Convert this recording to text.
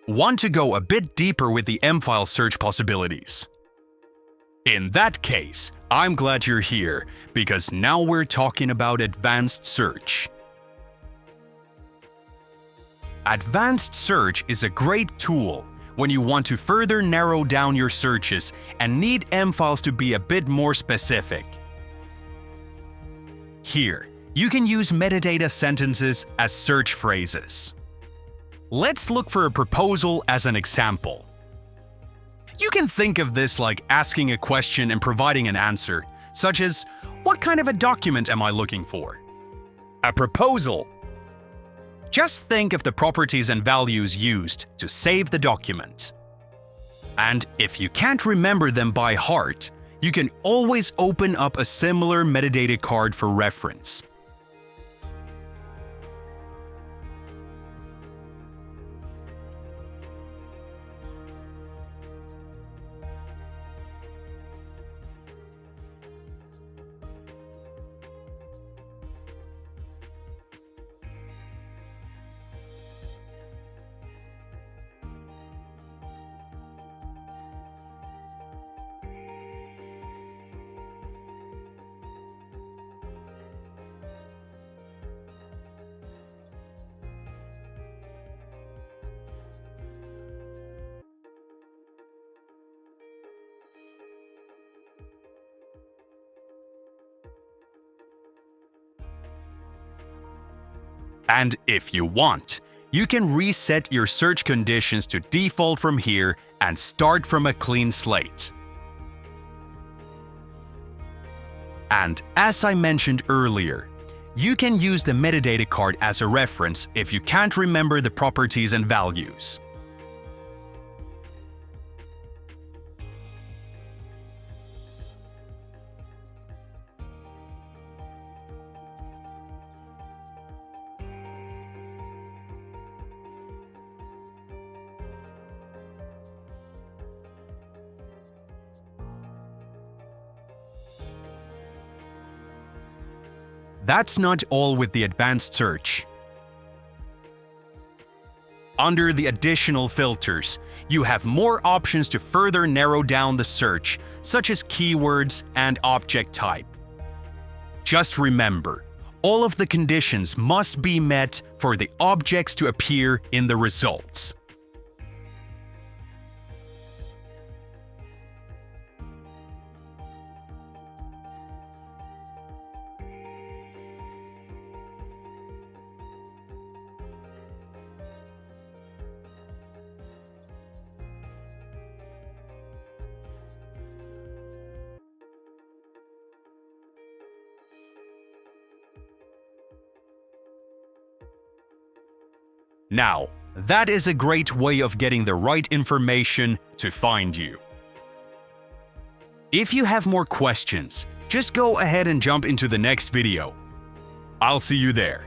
Want to go a bit deeper with the mFile search possibilities? In that case, I'm glad you're here, because now we're talking about advanced search. Advanced search is a great tool when you want to further narrow down your searches and need mFiles to be a bit more specific. Here, you can use metadata sentences as search phrases. Let's look for a proposal as an example. You can think of this like asking a question and providing an answer, such as, what kind of a document am I looking for? A proposal. Just think of the properties and values used to save the document. And if you can't remember them by heart, you can always open up a similar metadata card for reference. And if you want, you can reset your search conditions to default from here and start from a clean slate. And as I mentioned earlier, you can use the metadata card as a reference if you can't remember the properties and values. That's not all with the advanced search. Under the additional filters, you have more options to further narrow down the search, such as keywords and object type. Just remember, all of the conditions must be met for the objects to appear in the results. Now, that is a great way of getting the right information to find you. If you have more questions, just go ahead and jump into the next video. I'll see you there.